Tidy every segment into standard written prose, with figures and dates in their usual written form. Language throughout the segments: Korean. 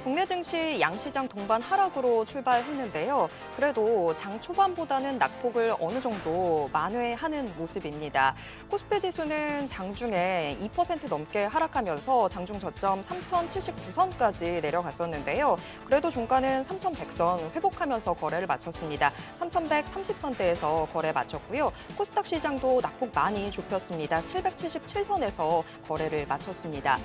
국내 증시 양시장 동반 하락으로 출발했는데요. 그래도 장 초반보다는 낙폭을 어느 정도 만회하는 모습입니다. 코스피 지수는 장중에 2% 넘게 하락하면서 장중 저점 3,079선까지 내려갔었는데요. 그래도 종가는 3,100선 회복하면서 거래를 마쳤습니다. 3,130선대에서 거래 마쳤고요. 코스닥 시장도 낙폭 많이 좁혔습니다. 777선에서 거래를 마쳤습니다.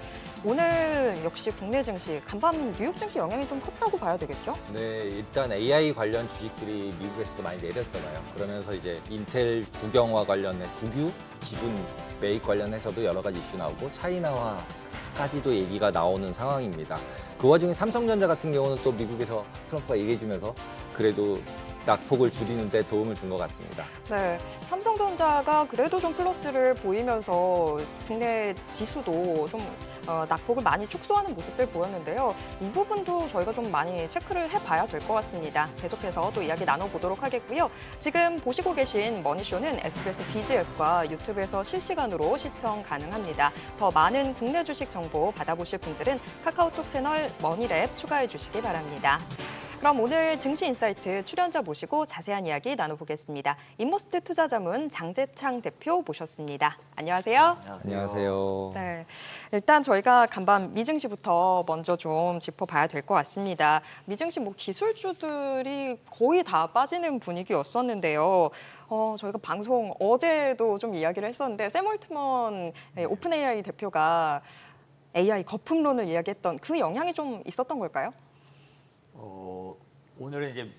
오늘 역시 국내 증시, 간밤 뉴욕 증시 영향이 좀 컸다고 봐야 되겠죠? 네, 일단 AI 관련 주식들이 미국에서도 많이 내렸잖아요. 그러면서 이제 인텔 국영화 관련된 국유, 지분 매입 관련해서도 여러 가지 이슈 나오고 차이나화까지도 얘기가 나오는 상황입니다. 그 와중에 삼성전자 같은 경우는 또 미국에서 트럼프가 얘기해주면서 그래도 낙폭을 줄이는 데 도움을 준 것 같습니다. 네, 삼성전자가 그래도 좀 플러스를 보이면서 국내 지수도 좀 낙폭을 많이 축소하는 모습들 보였는데요. 이 부분도 저희가 좀 많이 체크를 해봐야 될 것 같습니다. 계속해서 또 이야기 나눠보도록 하겠고요. 지금 보시고 계신 머니쇼는 SBS 비즈 앱과 유튜브에서 실시간으로 시청 가능합니다. 더 많은 국내 주식 정보 받아보실 분들은 카카오톡 채널 머니랩 추가해 주시기 바랍니다. 그럼 오늘 증시인사이트 출연자 모시고 자세한 이야기 나눠보겠습니다. 인모스트 투자자문 장재창 대표 모셨습니다. 안녕하세요. 안녕하세요. 네, 일단 저희가 간밤 미증시부터 먼저 좀 짚어봐야 될 것 같습니다. 미증시 기술주들이 거의 다 빠지는 분위기였었는데요. 저희가 방송 어제도 좀 이야기를 했었는데 샘 올트먼 오픈 AI 대표가 AI 거품론을 이야기했던 그 영향이 좀 있었던 걸까요? 오늘은 이제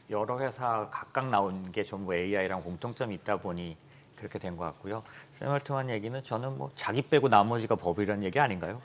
여러 회사 각각 나온 게 전부 AI랑 공통점이 있다 보니 그렇게 된 것 같고요. 샘 올트먼 얘기는 저는 뭐 자기 빼고 나머지가 법이라는 얘기 아닌가요?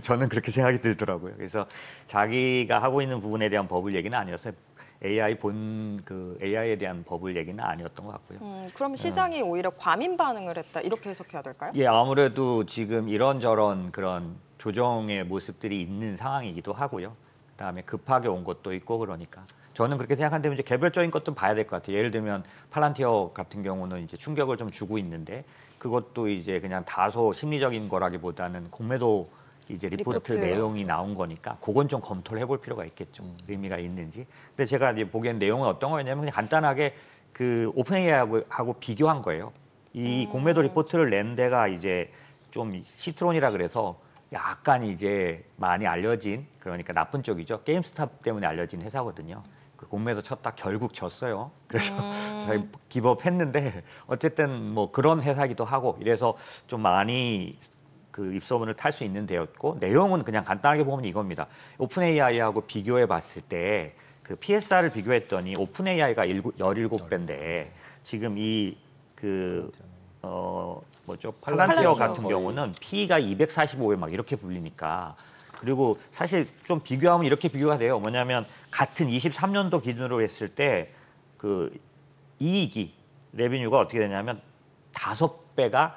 저는 그렇게 생각이 들더라고요. 그래서 자기가 하고 있는 부분에 대한 법을 얘기는 아니었어요. AI에 대한 법을 얘기는 아니었던 것 같고요. 그럼 시장이 오히려 과민 반응을 했다 이렇게 해석해야 될까요? 예, 아무래도 지금 이런저런 그런 조정의 모습들이 있는 상황이기도 하고요. 그다음에 급하게 온 것도 있고 그러니까 저는 그렇게 생각하는데 이제 개별적인 것도 봐야 될 것 같아요. 예를 들면 팔란티어 같은 경우는 이제 충격을 좀 주고 있는데 그것도 이제 그냥 다소 심리적인 거라기보다는 공매도 이제 리포트 내용이 나온 거니까 그건 좀 검토를 해볼 필요가 있겠죠. 의미가 있는지. 근데 제가 이제 보기엔 내용은 어떤 거였냐면 그냥 간단하게 그 오픈 AI하고 비교한 거예요. 이 공매도 리포트를 낸 데가 이제 좀 시트론이라 그래서 약간 이제 많이 알려진, 그러니까 나쁜 쪽이죠. 게임스탑 때문에 알려진 회사거든요. 그 공매도 쳤다 결국 졌어요. 그래서 저희 기법했는데 어쨌든 뭐 그런 회사기도 하고 이래서 좀 많이 그 입소문을 탈 수 있는 데였고 내용은 그냥 간단하게 보면 이겁니다. 오픈 AI하고 비교해 봤을 때 그 PSR을 비교했더니 오픈 AI가 17배인데 지금 팔란티어 같은 경우는 P가 245배 막 이렇게 불리니까 그리고 사실 좀 비교하면 이렇게 비교가 돼요. 뭐냐면 같은 23년도 기준으로 했을 때 그 이익이 레비뉴가 어떻게 되냐면 5배가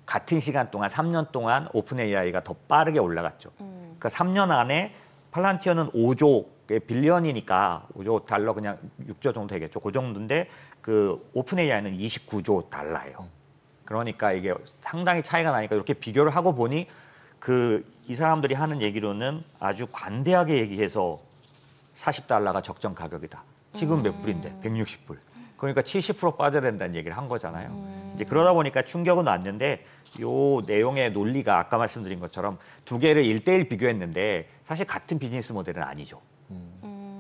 같은 시간 동안 3년 동안 오픈 AI가 더 빠르게 올라갔죠. 그러니까 3년 안에 팔란티어는 5조 빌리언이니까 5조 달러 그냥 6조 정도 되겠죠. 그 정도인데 그 오픈 AI는 29조 달러예요. 그러니까 이게 상당히 차이가 나니까 이렇게 비교를 하고 보니 이 사람들이 하는 얘기로는 아주 관대하게 얘기해서 40달러가 적정 가격이다. 지금 몇 불인데? 160불. 그러니까 70% 빠져야 된다는 얘기를 한 거잖아요. 이제 그러다 보니까 충격은 왔는데 요 내용의 논리가 아까 말씀드린 것처럼 두 개를 1대1 비교했는데 사실 같은 비즈니스 모델은 아니죠.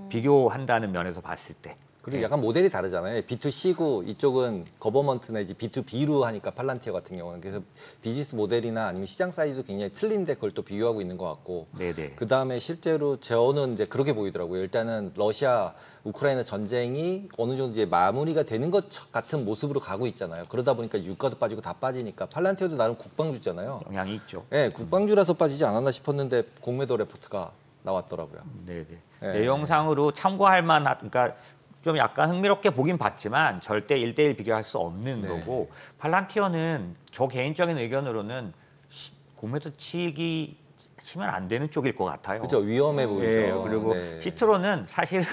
비교한다는 면에서 봤을 때. 그리고 약간 모델이 다르잖아요. B2C고 이쪽은 거버먼트 내지 B2B로 하니까 팔란티어 같은 경우는 그래서 비즈니스 모델이나 아니면 시장 사이즈도 굉장히 틀린데 그걸 또 비교하고 있는 것 같고 그 다음에 실제로 저는 이제 그렇게 보이더라고요. 일단은 러시아 우크라이나 전쟁이 어느 정도 이제 마무리가 되는 것 같은 모습으로 가고 있잖아요. 그러다 보니까 유가도 빠지고 다 빠지니까 팔란티어도 나름 국방주잖아요. 영향이 있죠. 네, 국방주라서 빠지지 않았나 싶었는데 공매도 레포트가 나왔더라고요. 네. 내용상으로 참고할 만한 그러니까 좀 약간 흥미롭게 보긴 봤지만 절대 1대1 비교할 수 없는 거고 팔란티어는 저 개인적인 의견으로는 공매도 치면 안 되는 쪽일 것 같아요. 그렇죠. 위험해 보이죠. 그리고 시트론은 사실은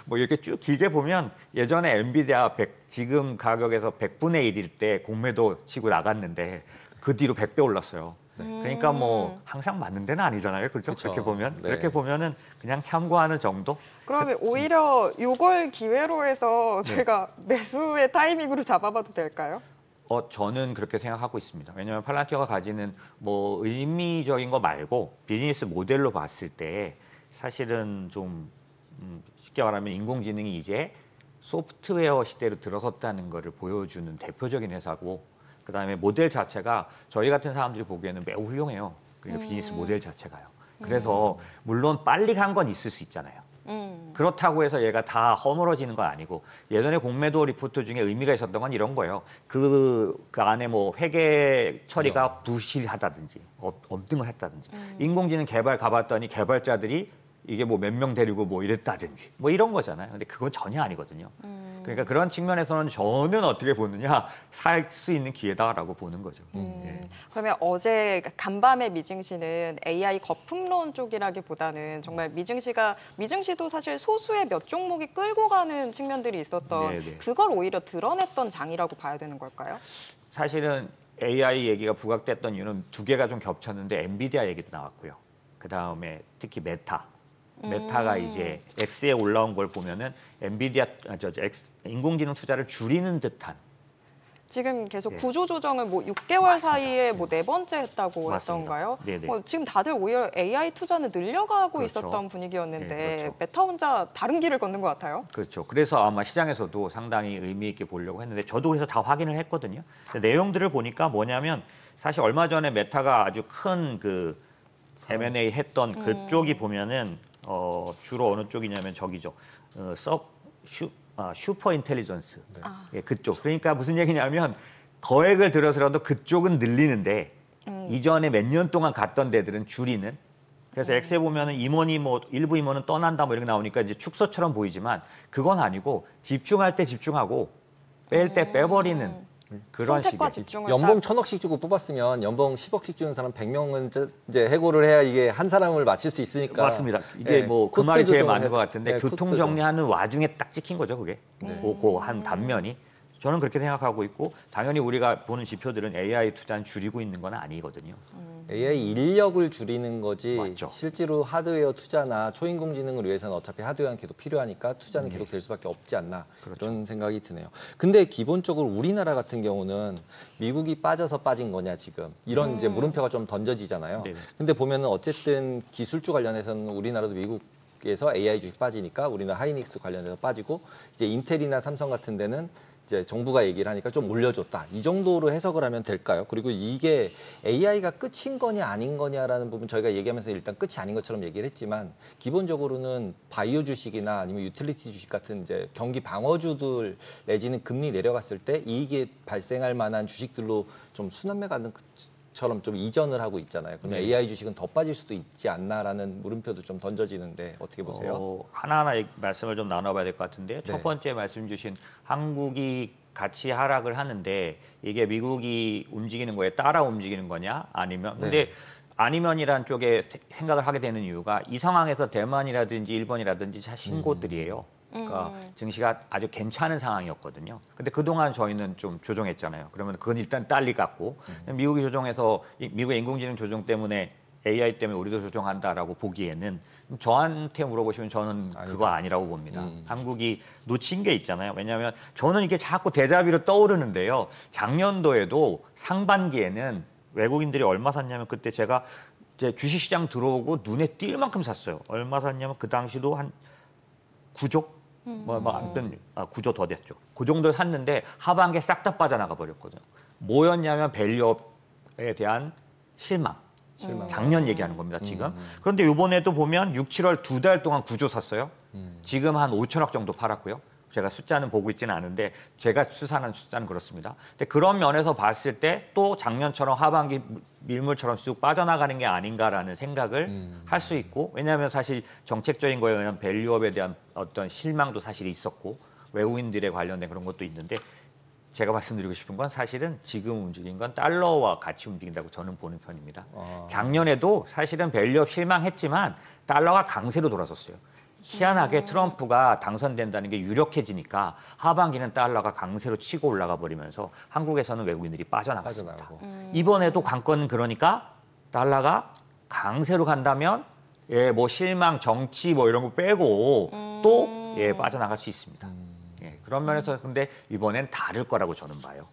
뭐 이렇게 쭉 길게 보면 예전에 엔비디아 지금 가격에서 100분의 1일 때 공매도 치고 나갔는데 그 뒤로 100배 올랐어요. 그러니까 뭐 항상 맞는 데는 아니잖아요. 그렇죠? 그쵸. 그렇게 보면. 네. 그렇게 보면은 그냥 참고하는 정도? 그러면 오히려 6월 기회로 해서 네. 저희가 매수의 타이밍으로 잡아봐도 될까요? 저는 그렇게 생각하고 있습니다. 왜냐하면 팔란티어가 가지는 뭐 의미적인 거 말고 비즈니스 모델로 봤을 때 사실은 좀 쉽게 말하면 인공지능이 이제 소프트웨어 시대로 들어섰다는 것을 보여주는 대표적인 회사고, 그다음에 모델 자체가 저희 같은 사람들이 보기에는 매우 훌륭해요. 그러니까 비즈니스 모델 자체가요. 그래서 물론 빨리 간 건 있을 수 있잖아요. 그렇다고 해서 얘가 다 허물어지는 건 아니고, 예전에 공매도 리포트 중에 의미가 있었던 건 이런 거예요. 그 안에 뭐 회계 처리가 부실하다든지 엄등을 했다든지, 인공지능 개발 가봤더니 개발자들이 이게 뭐 몇 명 데리고 뭐 이랬다든지 뭐 이런 거잖아요. 근데 그건 전혀 아니거든요. 그러니까 그런 측면에서는 저는 어떻게 보느냐, 살 수 있는 기회다라고 보는 거죠. 예. 그러면 어제 간밤에 미증시는 AI 거품론 쪽이라기보다는 정말 미증시도 사실 소수의 몇 종목이 끌고 가는 측면들이 있었던, 네네. 그걸 오히려 드러냈던 장이라고 봐야 되는 걸까요? 사실은 AI 얘기가 부각됐던 이유는 두 개가 좀 겹쳤는데, 엔비디아 얘기도 나왔고요. 그다음에 특히 메타가 이제 X에 올라온 걸 보면은 엔비디아 인공지능 투자를 줄이는 듯한, 지금 계속 예. 구조 조정을 뭐 6개월 맞습니다. 사이에 뭐 4번째 했다고 맞습니다. 했던가요? 네네. 지금 다들 오히려 AI 투자는 늘려가고 그렇죠. 있었던 분위기였는데, 네, 그렇죠. 메타 혼자 다른 길을 걷는 것 같아요. 그렇죠. 그래서 아마 시장에서도 상당히 의미 있게 보려고 했는데, 저도 그래서 다 확인을 했거든요. 근데 내용들을 보니까 뭐냐면, 사실 얼마 전에 메타가 아주 큰 그 M&A 했던 그쪽이 보면은 주로 어느 쪽이냐면 저기죠. 슈퍼 인텔리전스. 예, 그쪽. 그러니까 무슨 얘기냐면, 거액을 들여서라도 그쪽은 늘리는데 이전에 몇 년 동안 갔던 데들은 줄이는. 그래서 엑스에 보면은 임원이 뭐 일부 임원은 떠난다 뭐 이렇게 나오니까 이제 축소처럼 보이지만, 그건 아니고 집중할 때 집중하고 뺄 때 빼버리는 그런 선택과 식이에요. 집중을 연봉 1,000억씩 주고 뽑았으면 연봉 10억씩 주는 사람 100명은 이제 해고를 해야 이게 한 사람을 맞출 수 있으니까. 맞습니다. 이게 예, 뭐 그 코스트 말이 제일 조정을 맞는 것 같은데, 코스트 교통 조정. 정리하는 와중에 딱 찍힌 거죠, 그게. 그 한 단면이. 저는 그렇게 생각하고 있고, 당연히 우리가 보는 지표들은 AI 투자는 줄이고 있는 건 아니거든요. AI 인력을 줄이는 거지, 맞죠. 실제로 하드웨어 투자나 초인공지능을 위해서는 어차피 하드웨어는 계속 필요하니까 투자는 계속 될 수밖에 없지 않나, 그렇죠. 이런 생각이 드네요. 근데 기본적으로 우리나라 같은 경우는 미국이 빠져서 빠진 거냐 지금 이런 이제 물음표가 좀 던져지잖아요. 네네. 근데 보면은 어쨌든 기술주 관련해서는 우리나라도 미국에서 AI 주식 빠지니까 우리는 하이닉스 관련해서 빠지고, 이제 인텔이나 삼성 같은 데는 이제 정부가 얘기를 하니까 좀 올려줬다, 이 정도로 해석을 하면 될까요? 그리고 이게 AI가 끝인 거냐 아닌 거냐라는 부분 저희가 얘기하면서 일단 끝이 아닌 것처럼 얘기를 했지만, 기본적으로는 바이오 주식이나 아니면 유틸리티 주식 같은 이제 경기 방어주들 내지는 금리 내려갔을 때 이익이 발생할 만한 주식들로 좀 순환매 가는 처럼 좀 이전을 하고 있잖아요. 그러면 AI 주식은 더 빠질 수도 있지 않나라는 물음표도 좀 던져지는데 어떻게 보세요? 하나하나 말씀을 좀 나눠봐야 될 것 같은데요. 네. 첫 번째 말씀 주신 한국이 같이 하락을 하는데, 이게 미국이 움직이는 거에 따라 움직이는 거냐 아니면, 근데 아니면이란 쪽에 생각을 하게 되는 이유가, 이 상황에서 대만이라든지 일본이라든지 신고들이에요. 그러니까 증시가 아주 괜찮은 상황이었거든요. 근데 그동안 저희는 좀 조정했잖아요. 그러면 그건 일단 딸리 같고, 미국이 조정해서 미국의 인공지능 조정 때문에 AI 때문에 우리도 조정한다라고 보기에는, 저한테 물어보시면 저는 그거 아니라고 봅니다. 한국이 놓친 게 있잖아요. 왜냐하면 저는 이게 자꾸 데자뷰로 떠오르는데요. 작년도에도 상반기에는 외국인들이 얼마 샀냐면, 그때 제가 이제 주식시장 들어오고 눈에 띌 만큼 샀어요. 얼마 샀냐면 그 당시도 한 9조? 아무튼 9조 더 됐죠. 그 정도 샀는데 하반기에 싹 다 빠져나가 버렸거든요. 뭐였냐면 밸류업에 대한 실망. 작년 얘기하는 겁니다, 지금. 그런데 이번에도 보면 6, 7월 2달 동안 9조 샀어요. 지금 한 5천억 정도 팔았고요. 제가 숫자는 보고 있지는 않은데 제가 추산한 숫자는 그렇습니다. 근데 그런 면에서 봤을 때 또 작년처럼 하반기 밀물처럼 쑥 빠져나가는 게 아닌가라는 생각을 할 수 있고, 왜냐하면 사실 정책적인 거에 의한 밸류업에 대한 어떤 실망도 사실 있었고, 외국인들에 관련된 그런 것도 있는데, 제가 말씀드리고 싶은 건 사실은 지금 움직인 건 달러와 같이 움직인다고 저는 보는 편입니다. 작년에도 사실은 밸류업 실망했지만 달러가 강세로 돌아섰어요. 희한하게 트럼프가 당선된다는 게 유력해지니까 하반기는 달러가 강세로 치고 올라가 버리면서 한국에서는 외국인들이 빠져나갔습니다. 이번에도 관건은 그러니까 달러가 강세로 간다면 예, 뭐 실망, 정치 뭐 이런 거 빼고 또 예, 빠져나갈 수 있습니다. 예, 그런 면에서 근데 이번엔 다를 거라고 저는 봐요.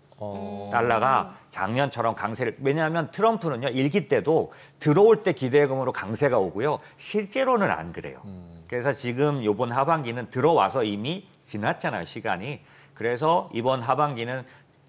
달러가 작년처럼 강세를 왜냐하면 트럼프는요 일기 때도 들어올 때 기대금으로 강세가 오고요 실제로는 안 그래요. 그래서 지금 이번 하반기는 들어와서 이미 지났잖아요 시간이. 그래서 이번 하반기는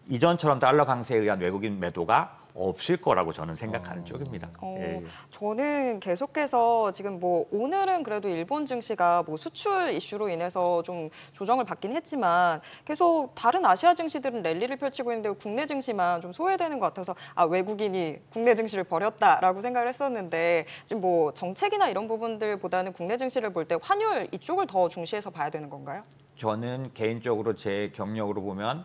이전처럼 달러 강세에 의한 외국인 매도가 없을 거라고 저는 생각하는 쪽입니다. 예. 저는 계속해서 지금 뭐 오늘은 그래도 일본 증시가 뭐 수출 이슈로 인해서 좀 조정을 받긴 했지만 계속 다른 아시아 증시들은 랠리를 펼치고 있는데 국내 증시만 좀 소외되는 것 같아서 아 외국인이 국내 증시를 버렸다라고 생각을 했었는데 지금 뭐 정책이나 이런 부분들보다는 국내 증시를 볼 때 환율 이쪽을 더 중시해서 봐야 되는 건가요? 저는 개인적으로 제 경력으로 보면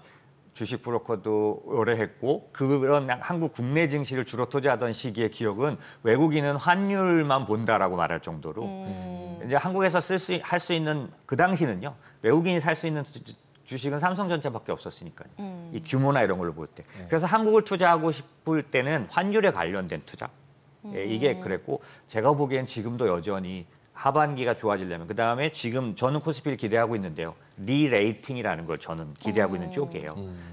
주식 브로커도 오래 했고 그런 한국 국내 증시를 주로 투자하던 시기의 기억은 외국인은 환율만 본다라고 말할 정도로 이제 한국에서 할 수 있는 그 당시는요 외국인이 살 수 있는 주식은 삼성전자밖에 없었으니까요. 이 규모나 이런 걸로 볼 때. 그래서 한국을 투자하고 싶을 때는 환율에 관련된 투자. 예, 이게 그랬고 제가 보기엔 지금도 여전히 하반기가 좋아지려면 그다음에 지금 저는 코스피를 기대하고 있는데요. 리레이팅이라는 걸 저는 기대하고 있는 쪽이에요.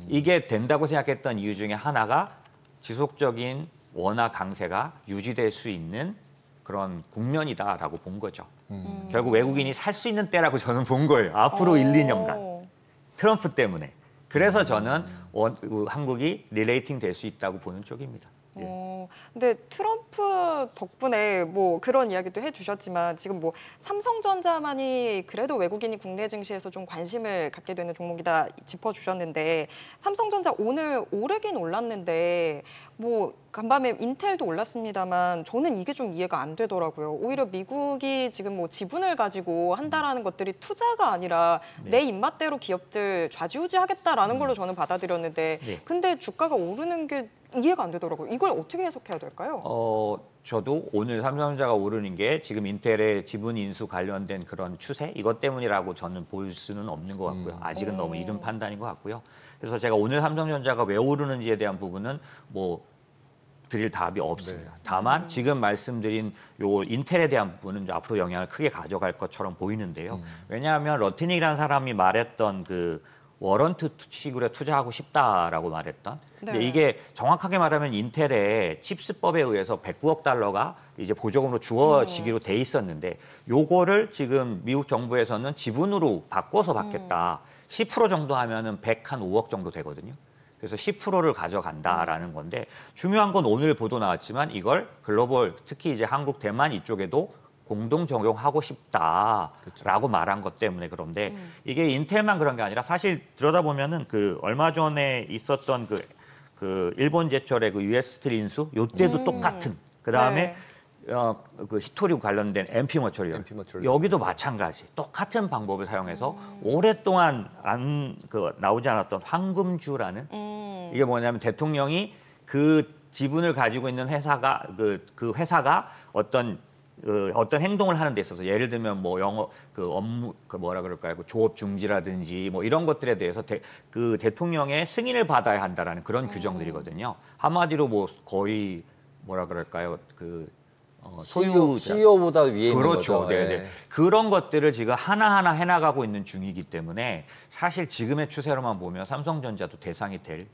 이게 된다고 생각했던 이유 중에 하나가 지속적인 원화 강세가 유지될 수 있는 그런 국면이다라고 본 거죠. 결국 외국인이 살 수 있는 때라고 저는 본 거예요. 앞으로 1, 2년간. 트럼프 때문에. 그래서 저는 한국이 리레이팅 될 수 있다고 보는 쪽입니다. 근데 트럼프 덕분에 뭐 그런 이야기도 해주셨지만 지금 뭐 삼성전자만이 그래도 외국인이 국내 증시에서 좀 관심을 갖게 되는 종목이다 짚어주셨는데 삼성전자 오늘 오르긴 올랐는데 뭐 간밤에 인텔도 올랐습니다만 저는 이게 좀 이해가 안 되더라고요. 오히려 미국이 지금 뭐 지분을 가지고 한다라는 것들이 투자가 아니라 내 입맛대로 기업들 좌지우지하겠다라는 걸로 저는 받아들였는데 근데 주가가 오르는 게 이해가 안 되더라고요. 이걸 어떻게 해석해야 될까요? 저도 오늘 삼성전자가 오르는 게 지금 인텔의 지분 인수 관련된 그런 추세 이것 때문이라고 저는 볼 수는 없는 것 같고요. 아직은 너무 이른 판단인 것 같고요. 그래서 제가 오늘 삼성전자가 왜 오르는지에 대한 부분은 뭐 드릴 답이 없습니다. 다만 지금 말씀드린 요 인텔에 대한 부분은 앞으로 영향을 크게 가져갈 것처럼 보이는데요. 왜냐하면 러티닉이라는 사람이 말했던 그 워런트식으로 투자하고 싶다라고 말했던. 근데 이게 정확하게 말하면 인텔의 칩스법에 의해서 109억 달러가 이제 보조금으로 주어지기로 돼 있었는데 요거를 지금 미국 정부에서는 지분으로 바꿔서 받겠다. 10% 정도 하면은 105억 정도 되거든요. 그래서 10%를 가져간다라는 건데 중요한 건 오늘 보도 나왔지만 이걸 글로벌 특히 이제 한국, 대만 이쪽에도 공동 적용하고 싶다라고 말한 것 때문에 그런데 이게 인텔만 그런 게 아니라 사실 들여다보면은 그 얼마 전에 있었던 그 일본 제철의 그 US 스틸 인수 요때도 똑같은 그다음에 그 히토리 관련된 MP 머처리얼 여기도 마찬가지 똑같은 방법을 사용해서 오랫동안 나오지 않았던 황금주라는 이게 뭐냐면 대통령이 그 지분을 가지고 있는 회사가 그 회사가 어떤 행동을 하는 데 있어서 예를 들면 뭐 업무 뭐라 그럴까요? 그 조업 중지라든지 뭐 이런 것들에 대해서 그 대통령의 승인을 받아야 한다라는 그런 규정들이거든요. 한마디로 뭐 거의 뭐라 그럴까요? CEO보다 위에 있는 그렇죠. 거죠. 네. 그런 것들을 지금 하나하나 해나가고 있는 중이기 때문에 사실 지금의 추세로만 보면 삼성전자도 대상이 될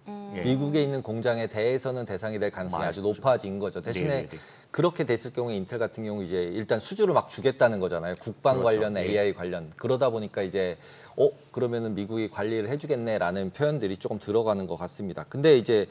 미국에 있는 공장에 대해서는 대상이 될 가능성이 아주 높아진 거죠. 대신에 그렇게 됐을 경우에 인텔 같은 경우 이제 일단 수주를 막 주겠다는 거잖아요. 국방 관련, AI 관련. 그러다 보니까 이제 그러면은 미국이 관리를 해주겠네라는 표현들이 조금 들어가는 것 같습니다. 근데 이제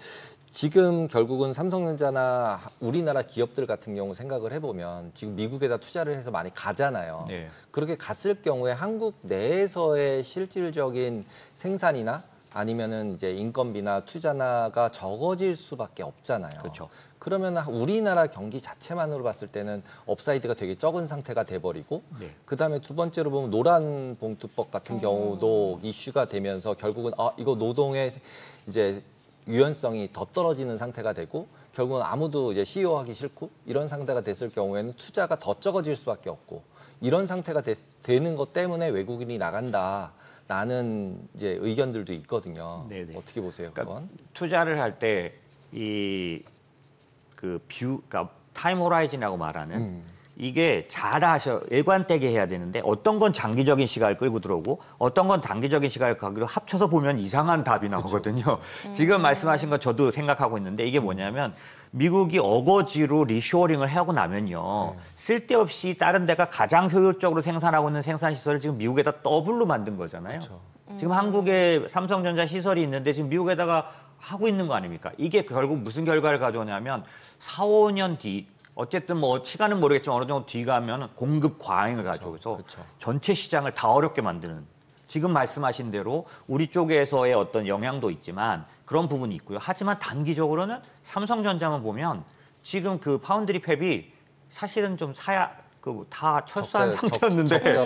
지금 결국은 삼성전자나 우리나라 기업들 같은 경우 생각을 해보면 지금 미국에다 투자를 해서 많이 가잖아요. 그렇게 갔을 경우에 한국 내에서의 실질적인 생산이나 아니면은 이제 인건비나 투자나가 적어질 수밖에 없잖아요. 그렇죠. 그러면 우리나라 경기 자체만으로 봤을 때는 업사이드가 되게 적은 상태가 돼버리고 그다음에 두 번째로 보면 노란 봉투법 같은 경우도 이슈가 되면서 결국은 이거 노동의 이제 유연성이 더 떨어지는 상태가 되고 결국은 아무도 이제 CEO 하기 싫고 이런 상태가 됐을 경우에는 투자가 더 적어질 수밖에 없고 이런 상태가 되는 것 때문에 외국인이 나간다라는 이제 의견들도 있거든요. 어떻게 보세요, 그건? 그러니까 투자를 할 때 그러니까 타임 호라이즌이라고 말하는 이게 일관되게 해야 되는데 어떤 건 장기적인 시간을 끌고 들어오고 어떤 건 단기적인 시간을 가기로 합쳐서 보면 이상한 답이 나오거든요. 지금 말씀하신 건 저도 생각하고 있는데 이게 뭐냐면 미국이 어거지로 리쇼어링을 하고 나면요. 쓸데없이 다른 데가 가장 효율적으로 생산하고 있는 생산시설을 지금 미국에다 더블로 만든 거잖아요. 지금 한국에 삼성전자 시설이 있는데 지금 미국에다가 하고 있는 거 아닙니까? 이게 결국 무슨 결과를 가져오냐면 4, 5년 뒤 어쨌든 뭐 시간은 모르겠지만 어느 정도 뒤가면 공급 과잉을 가져오서 전체 시장을 다 어렵게 만드는 지금 말씀하신 대로 우리 쪽에서의 어떤 영향도 있지만 그런 부분이 있고요. 하지만 단기적으로는 삼성전자만 보면 지금 그 파운드리 팹이 사실은 좀 다 철수한 상태였는데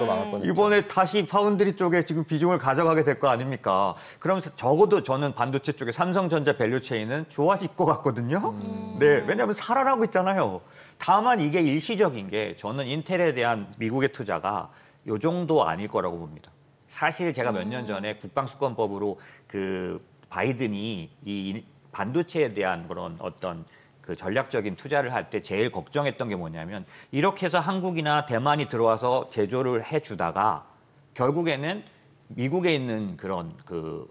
이번에 다시 파운드리 쪽에 지금 비중을 가져가게 될 거 아닙니까? 그러면서 적어도 저는 반도체 쪽에 삼성전자 밸류체인은 좋아질 것 같거든요. 네, 왜냐하면 살아나고 있잖아요. 다만 이게 일시적인 게 저는 인텔에 대한 미국의 투자가 요 정도 아닐 거라고 봅니다. 사실 제가 몇 년 전에 국방수권법으로 그 바이든이 이 반도체에 대한 그런 어떤 그 전략적인 투자를 할 때 제일 걱정했던 게 뭐냐면 이렇게 해서 한국이나 대만이 들어와서 제조를 해주다가 결국에는 미국에 있는 그런 그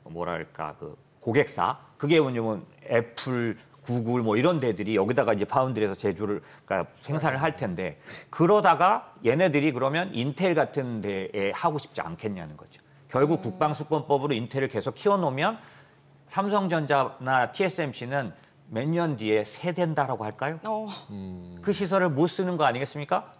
뭐랄까 그 고객사 그게 뭐냐면 애플, 구글 뭐 이런 데들이 여기다가 이제 파운드리에서 제조를 그러니까 생산을 할 텐데 그러다가 얘네들이 그러면 인텔 같은 데에 하고 싶지 않겠냐는 거죠. 결국 국방수권법으로 인텔을 계속 키워놓으면 삼성전자나 TSMC는 몇 년 뒤에 세된다라고 할까요? 그 시설을 못 쓰는 거 아니겠습니까?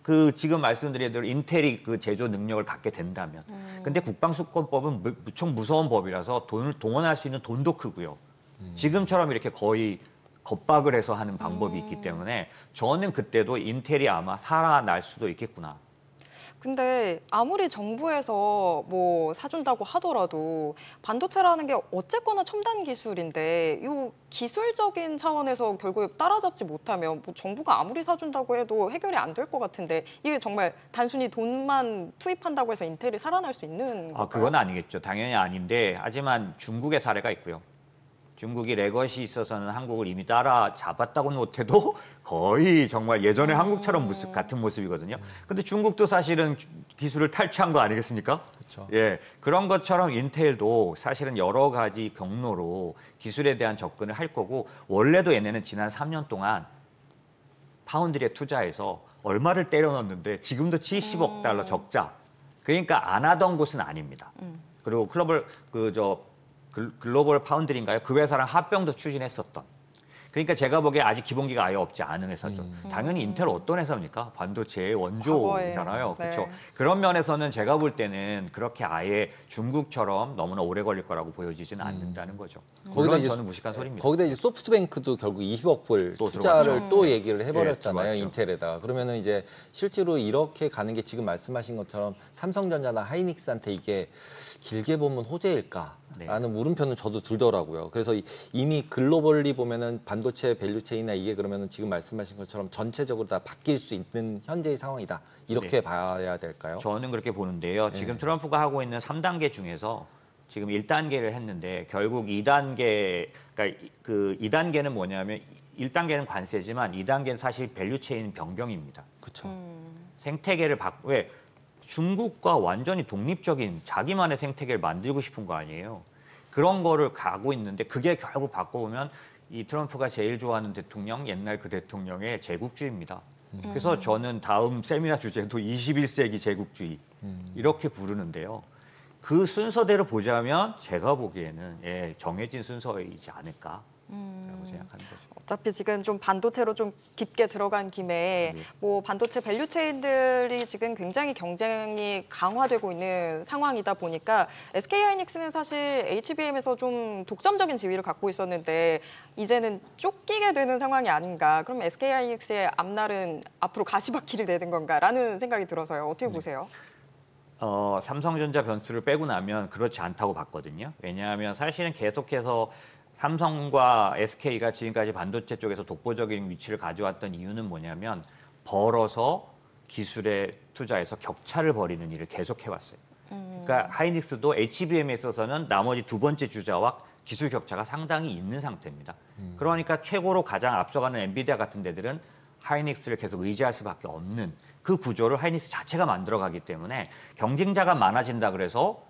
그 지금 말씀드린 대로 인텔이 그 제조 능력을 갖게 된다면. 근데 국방수권법은 무척 무서운 법이라서 돈을 동원할 수 있는 돈도 크고요. 지금처럼 이렇게 거의 겁박을 해서 하는 방법이 있기 때문에 저는 그때도 인텔이 아마 살아날 수도 있겠구나. 근데 아무리 정부에서 뭐 사준다고 하더라도 반도체라는 게 어쨌거나 첨단 기술인데 이 기술적인 차원에서 결국에 따라잡지 못하면 뭐 정부가 아무리 사준다고 해도 해결이 안 될 것 같은데 이게 정말 단순히 돈만 투입한다고 해서 인텔이 살아날 수 있는 건가요? 그건 아니겠죠. 당연히 아닌데 하지만 중국의 사례가 있고요. 중국이 레거시 있어서는 한국을 이미 따라잡았다고는 못해도 거의 정말 예전에 한국처럼 같은 모습이거든요. 근데 중국도 사실은 기술을 탈취한 거 아니겠습니까? 그렇죠. 예, 그런 것처럼 인텔도 사실은 여러 가지 경로로 기술에 대한 접근을 할 거고 원래도 얘네는 지난 3년 동안 파운드리에 투자해서 얼마를 때려 넣었는데 지금도 70억 달러 적자. 그러니까 안 하던 곳은 아닙니다. 그리고 글로벌 파운드리인가요? 그 회사랑 합병도 추진했었던. 그러니까 제가 보기에 아직 기본기가 아예 없지 않은 회사죠. 당연히 인텔 어떤 회사입니까? 반도체의 원조잖아요. 네. 그렇죠. 그런 면에서는 제가 볼 때는 그렇게 아예 중국처럼 너무나 오래 걸릴 거라고 보여지지는 않는다는 거죠. 거기다 이제 저는 무식한 소리입니다. 거기다 이제 소프트뱅크도 결국 20억 불 투자를 또 얘기를 해버렸잖아요. 인텔에다가. 그러면은 이제 실제로 이렇게 가는 게 지금 말씀하신 것처럼 삼성전자나 하이닉스한테 이게 길게 보면 호재일까? 라는 물음표는 저도 들더라고요. 그래서 이미 글로벌리 보면은 반도체 밸류체인이나 이게 그러면은 지금 말씀하신 것처럼 전체적으로 다 바뀔 수 있는 현재의 상황이다. 이렇게 봐야 될까요? 저는 그렇게 보는데요. 지금 트럼프가 하고 있는 3단계 중에서 지금 1단계를 했는데 결국 2단계, 그러니까 그 2단계는 뭐냐면 1단계는 관세지만 2단계는 사실 밸류체인 변경입니다. 그렇죠. 생태계를 왜 중국과 완전히 독립적인 자기만의 생태계를 만들고 싶은 거 아니에요. 그런 거를 가고 있는데 그게 결국 바꿔보면 이 트럼프가 제일 좋아하는 대통령, 옛날 그 대통령의 제국주의입니다. 그래서 저는 다음 세미나 주제도 21세기 제국주의 이렇게 부르는데요. 그 순서대로 보자면 제가 보기에는 정해진 순서이지 않을까라고 생각하는 거죠. 어차피 지금 좀 반도체로 좀 깊게 들어간 김에 뭐 반도체 밸류체인들이 지금 굉장히 경쟁이 강화되고 있는 상황이다 보니까 SK하이닉스는 사실 HBM에서 좀 독점적인 지위를 갖고 있었는데 이제는 쫓기게 되는 상황이 아닌가. 그럼 SK하이닉스의 앞날은 앞으로 가시밭길이 되는 건가라는 생각이 들어서요. 어떻게 보세요? 삼성전자 변수를 빼고 나면 그렇지 않다고 봤거든요. 왜냐하면 사실은 계속해서 삼성과 SK가 지금까지 반도체 쪽에서 독보적인 위치를 가져왔던 이유는 뭐냐면 벌어서 기술에 투자해서 격차를 벌이는 일을 계속해왔어요. 그러니까 하이닉스도 HBM에 있어서는 나머지 두 번째 주자와 기술 격차가 상당히 있는 상태입니다. 그러니까 최고로 가장 앞서가는 엔비디아 같은 데들은 하이닉스를 계속 의지할 수밖에 없는 그 구조를 하이닉스 자체가 만들어가기 때문에 경쟁자가 많아진다 그래서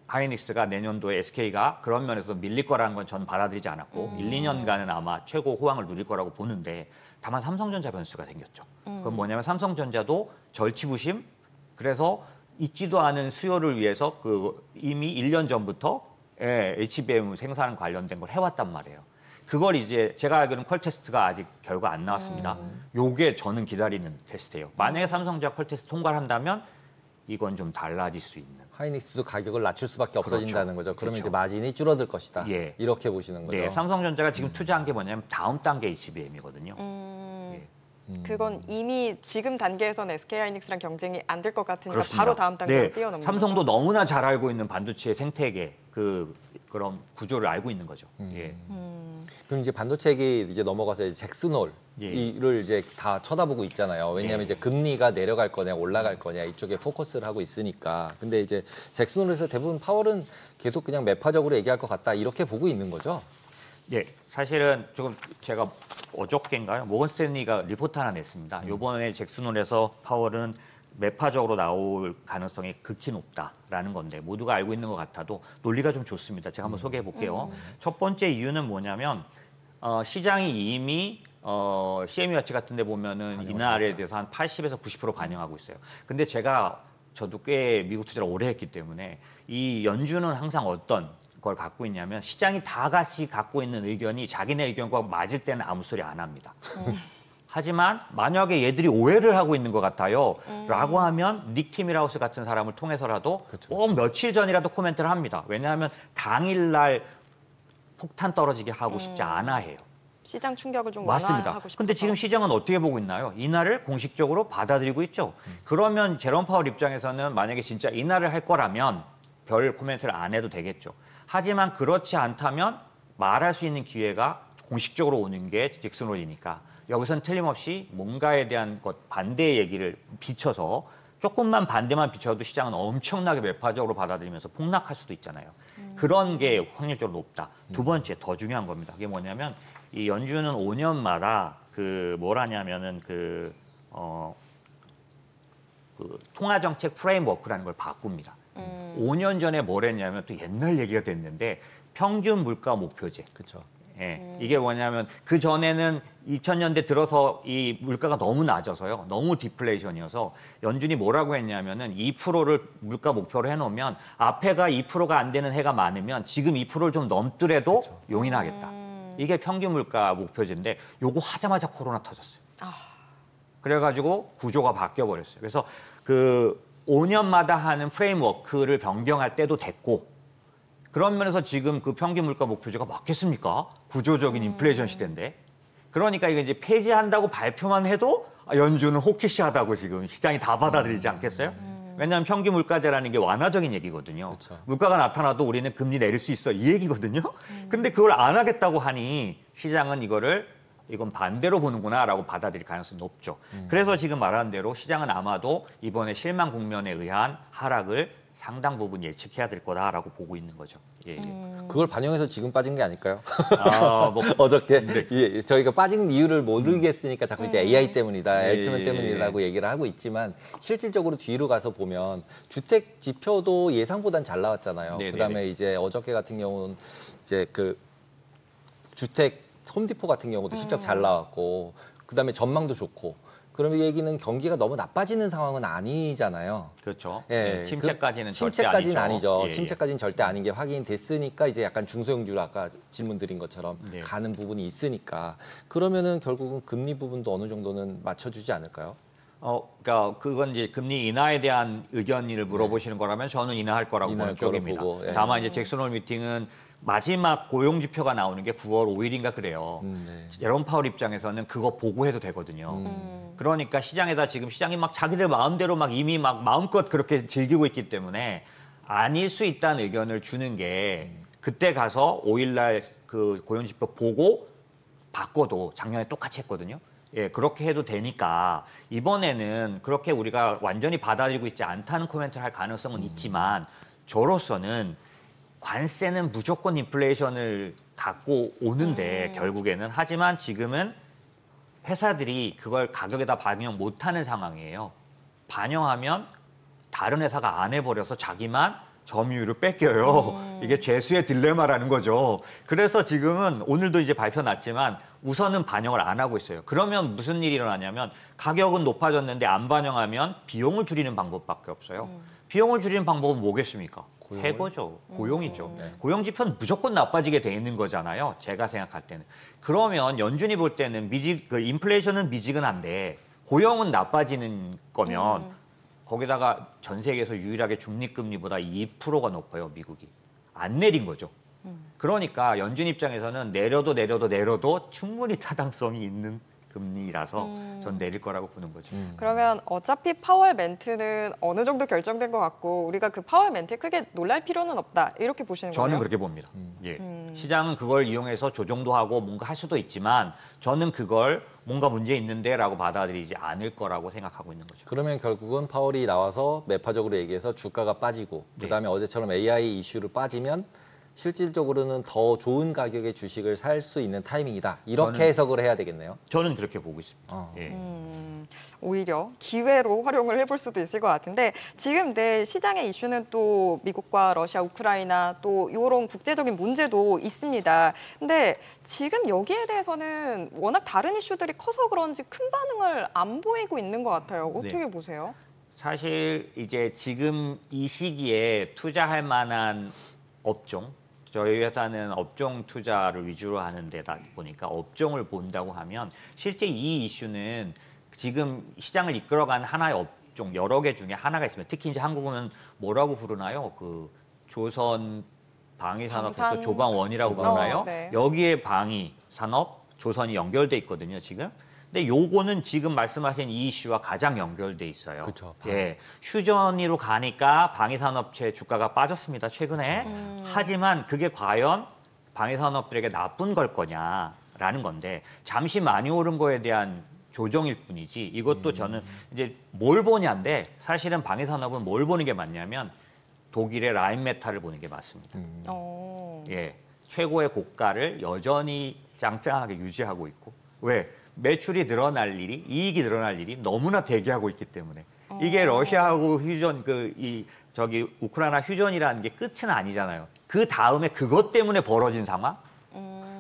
하이닉스가 내년도에 SK가 그런 면에서 밀릴 거라는 건 저는 받아들이지 않았고 1, 2년간은 아마 최고 호황을 누릴 거라고 보는데 다만 삼성전자 변수가 생겼죠. 그건 뭐냐면 삼성전자도 절치부심 그래서 있지도 않은 수요를 위해서 이미 1년 전부터 HBM 생산 관련된 걸 해왔단 말이에요. 그걸 이제 제가 알기로는 퀄 테스트가 아직 결과 안 나왔습니다. 요게 저는 기다리는 테스트예요. 만약에 삼성전자 퀄 테스트 통과를 한다면 이건 좀 달라질 수 있는. 하이닉스도 가격을 낮출 수밖에 없어진다는 거죠. 그러면 그렇죠. 이제 마진이 줄어들 것이다. 예. 이렇게 보시는 거죠. 네, 삼성전자가 지금 투자한 게 뭐냐면 다음 단계 HBM이거든요. 그건 이미 지금 단계에서는 SK하이닉스랑 경쟁이 안 될 것 같으니까 그렇습니다. 바로 다음 단계로 네, 뛰어넘는 삼성도 거죠. 너무나 잘 알고 있는 반도체 생태계 그런 구조를 알고 있는 거죠. 예. 그럼 이제 반도체기 이제 넘어가서 이제 잭슨홀 예. 이를 이제 다 쳐다보고 있잖아요. 왜냐하면 예. 이제 금리가 내려갈 거냐 올라갈 거냐 이쪽에 포커스를 하고 있으니까. 근데 이제 잭슨홀에서 대부분 파월은 계속 그냥 매파적으로 얘기할 것 같다 이렇게 보고 있는 거죠. 예, 사실은 조금 제가 어저께인가요? 모건 스탠리가 리포트 하나 냈습니다. 이번에 잭슨홀에서 파월은 매파적으로 나올 가능성이 극히 높다라는 건데 모두가 알고 있는 것 같아도 논리가 좀 좋습니다. 제가 한번 소개해 볼게요. 첫 번째 이유는 뭐냐면 시장이 이미 CME 와치 같은 데 보면은 이날에 대해서 한 80에서 90% 반영하고 있어요. 근데 저도 꽤 미국 투자를 오래 했기 때문에 이 연준은 항상 어떤 걸 갖고 있냐면 시장이 다 같이 갖고 있는 의견이 자기네 의견과 맞을 때는 아무 소리 안 합니다. 하지만 만약에 얘들이 오해를 하고 있는 것 같아요 라고 하면 닉 티밀하우스 같은 사람을 통해서라도 꼭 며칠 전이라도 코멘트를 합니다. 왜냐하면 당일날 폭탄 떨어지게 하고 싶지 않아 해요. 시장 충격을 좀 맞습니다. 완화하고 싶어서. 근데 지금 시장은 어떻게 보고 있나요? 이날을 공식적으로 받아들이고 있죠. 그러면 제롬 파월 입장에서는 만약에 진짜 이날을 할 거라면 별 코멘트를 안 해도 되겠죠. 하지만 그렇지 않다면 말할 수 있는 기회가 공식적으로 오는 게 잭슨홀이니까 여기서는 틀림없이 뭔가에 대한 반대의 얘기를 비춰서 조금만 반대만 비춰도 시장은 엄청나게 매파적으로 받아들이면서 폭락할 수도 있잖아요. 그런 게 확률적으로 높다. 두 번째 더 중요한 겁니다. 그게 뭐냐면 이 연준은 5년마다 뭐라냐면은 통화정책 프레임워크라는 걸 바꿉니다. 5년 전에 뭘 했냐면 또 옛날 얘기가 됐는데 평균 물가 목표제. 그렇죠. 예, 이게 뭐냐면 그 전에는 2000년대 들어서 이 물가가 너무 낮아서요. 너무 디플레이션이어서 연준이 뭐라고 했냐면은 2%를 물가 목표로 해놓으면 앞해가 2%가 안 되는 해가 많으면 지금 2%를 좀 넘더라도 용인하겠다. 이게 평균 물가 목표제인데 요거 하자마자 코로나 터졌어요. 그래가지고 구조가 바뀌어버렸어요. 그래서 5년마다 하는 프레임워크를 변경할 때도 됐고 그런 면에서 지금 그 평균 물가 목표제가 맞겠습니까? 구조적인 인플레이션 시대인데. 그러니까 이게 이제 폐지한다고 발표만 해도 연준은 호키시하다고 지금 시장이 다 받아들이지 않겠어요? 왜냐하면 평균 물가제라는 게 완화적인 얘기거든요. 그렇죠. 물가가 나타나도 우리는 금리 내릴 수 있어 이 얘기거든요. 근데 그걸 안 하겠다고 하니 시장은 이건 반대로 보는구나라고 받아들일 가능성이 높죠. 그래서 지금 말한 대로 시장은 아마도 이번에 실망 국면에 의한 하락을 상당 부분 예측해야 될 거다라고 보고 있는 거죠. 예. 그걸 반영해서 지금 빠진 게 아닐까요? 뭐 어저께 예, 저희가 빠진 이유를 모르겠으니까 자꾸 이제 AI 때문이다, 엘트맨 때문이라고 얘기를 하고 있지만 실질적으로 뒤로 가서 보면 주택 지표도 예상보단 잘 나왔잖아요. 네네네. 그다음에 이제 어저께 같은 경우는 이제 주택 홈디포 같은 경우도 실적 잘 나왔고 그다음에 전망도 좋고. 그럼 이 얘기는 경기가 너무 나빠지는 상황은 아니잖아요. 그렇죠. 예, 침체까지는 침체까지는 절대 아니죠. 예, 침체까지는 절대 아닌 게 확인됐으니까 이제 약간 중소형주로 아까 질문 드린 것처럼 네. 가는 부분이 있으니까 그러면은 결국은 금리 부분도 어느 정도는 맞춰주지 않을까요? 그러니까 그건 이제 금리 인하에 대한 의견을 물어보시는 거라면 저는 인하할 거라고 보는 쪽입니다. 보고, 예. 다만 이제 잭슨홀 미팅은 마지막 고용 지표가 나오는 게 9월 5일인가 그래요. 네. 제롬 파월 입장에서는 그거 보고해도 되거든요. 그러니까 시장에다 지금 시장이 막 자기들 마음대로 막 이미 막 마음껏 그렇게 즐기고 있기 때문에 아닐 수 있다는 의견을 주는 게 그때 가서 5일날 그 고용 지표 보고 바꿔도 작년에 똑같이 했거든요. 예, 그렇게 해도 되니까 이번에는 그렇게 우리가 완전히 받아들이고 있지 않다는 코멘트를 할 가능성은 있지만 저로서는 관세는 무조건 인플레이션을 갖고 오는데 결국에는 하지만 지금은 회사들이 그걸 가격에다 반영 못하는 상황이에요. 반영하면 다른 회사가 안 해버려서 자기만 점유율을 뺏겨요. 이게 죄수의 딜레마라는 거죠. 그래서 지금은 오늘도 이제 발표 났지만 우선은 반영을 안 하고 있어요. 그러면 무슨 일이 일어나냐면 가격은 높아졌는데 안 반영하면 비용을 줄이는 방법밖에 없어요. 비용을 줄이는 방법은 뭐겠습니까? 해고죠. 고용이죠. 고용 지표는 무조건 나빠지게 돼 있는 거잖아요. 제가 생각할 때는. 그러면 연준이 볼 때는 인플레이션은 미지근한데 고용은 나빠지는 거면 거기다가 전 세계에서 유일하게 중립금리보다 2%가 높아요, 미국이. 안 내린 거죠. 그러니까 연준 입장에서는 내려도 충분히 타당성이 있는 금리라서 전 내릴 거라고 보는 거죠. 그러면 어차피 파월 멘트는 어느 정도 결정된 것 같고 우리가 그 파월 멘트에 크게 놀랄 필요는 없다 이렇게 보시는 거예요? 저는 그렇게 봅니다. 예. 시장은 그걸 이용해서 조정도 하고 뭔가 할 수도 있지만 저는 그걸 뭔가 문제 있는데라고 받아들이지 않을 거라고 생각하고 있는 거죠. 그러면 결국은 파월이 나와서 매파적으로 얘기해서 주가가 빠지고 그다음에 어제처럼 AI 이슈로 빠지면 실질적으로는 더 좋은 가격의 주식을 살 수 있는 타이밍이다. 이렇게 해석을 해야 되겠네요. 저는 그렇게 보고 있습니다. 예. 오히려 기회로 활용을 해볼 수도 있을 것 같은데 지금 내 시장의 이슈는 또 미국과 러시아, 우크라이나 또 이런 국제적인 문제도 있습니다. 근데 지금 여기에 대해서는 워낙 다른 이슈들이 커서 그런지 큰 반응을 안 보이고 있는 것 같아요. 어떻게 보세요? 사실 이제 지금 이 시기에 투자할 만한 업종, 저희 회사는 업종 투자를 위주로 하는 데다 보니까 업종을 본다고 하면 실제 이 이슈는 지금 시장을 이끌어간 하나의 업종 여러 개 중에 하나가 있습니다. 특히 이제 한국은 뭐라고 부르나요? 그 조선 방위산업에서 조방원이라고 부르나요? 네. 여기에 방위산업, 조선이 연결돼 있거든요, 지금. 근데 요거는 지금 말씀하신 이 이슈와 가장 연결돼 있어요. 그렇죠. 예, 휴전으로 가니까 방위산업체 주가가 빠졌습니다, 최근에. 하지만 그게 과연 방위산업들에게 나쁜 걸 거냐라는 건데 잠시 많이 오른 거에 대한 조정일 뿐이지 이것도 저는 이제 뭘 보냐인데 사실은 방위산업은 뭘 보는 게 맞냐면 독일의 라인메탈을 보는 게 맞습니다. 예, 최고의 고가를 여전히 짱짱하게 유지하고 있고 왜? 매출이 늘어날 일이, 이익이 늘어날 일이 너무나 대기하고 있기 때문에 이게 러시아하고 휴전 우크라이나 휴전이라는 게 끝은 아니잖아요. 그 다음에 그것 때문에 벌어진 상황,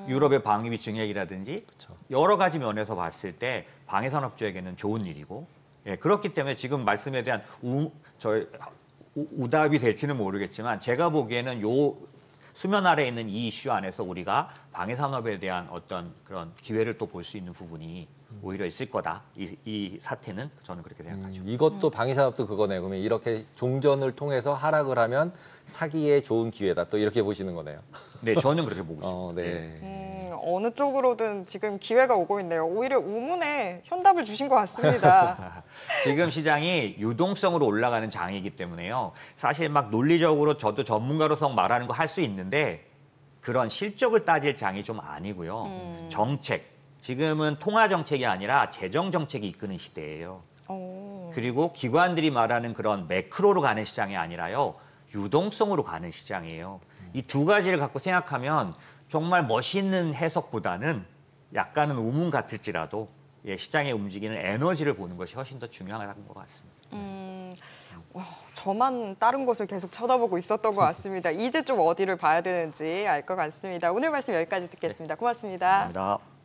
유럽의 방위비 증액이라든지 여러 가지 면에서 봤을 때 방위산업주에게는 좋은 일이고, 예, 그렇기 때문에 지금 말씀에 대한 우답이 될지는 모르겠지만 제가 보기에는 요 수면 아래에 있는 이 이슈 안에서 우리가 방위산업에 대한 어떤 그런 기회를 또 볼 수 있는 부분이 오히려 있을 거다. 이 사태는 저는 그렇게 생각하죠. 이것도 방위산업도 그거네요. 그러면 이렇게 종전을 통해서 하락을 하면 사기의 좋은 기회다. 또 이렇게 보시는 거네요. 네, 저는 그렇게 보고 있습니다. 네. 어느 쪽으로든 지금 기회가 오고 있네요. 오히려 우문에 현답을 주신 것 같습니다. 지금 시장이 유동성으로 올라가는 장이기 때문에요. 사실 막 논리적으로 저도 전문가로서 말하는 거 할 수 있는데 그런 실적을 따질 장이 좀 아니고요. 정책. 지금은 통화 정책이 아니라 재정 정책이 이끄는 시대예요. 그리고 기관들이 말하는 그런 매크로로 가는 시장이 아니라요. 유동성으로 가는 시장이에요. 이 두 가지를 갖고 생각하면 정말 멋있는 해석보다는 약간은 우문 같을지라도 예, 시장에 움직이는 에너지를 보는 것이 훨씬 더 중요한 것 같습니다. 저만 다른 곳을 계속 쳐다보고 있었던 것 같습니다. 이제 좀 어디를 봐야 되는지 알 것 같습니다. 오늘 말씀 여기까지 듣겠습니다. 고맙습니다. 감사합니다.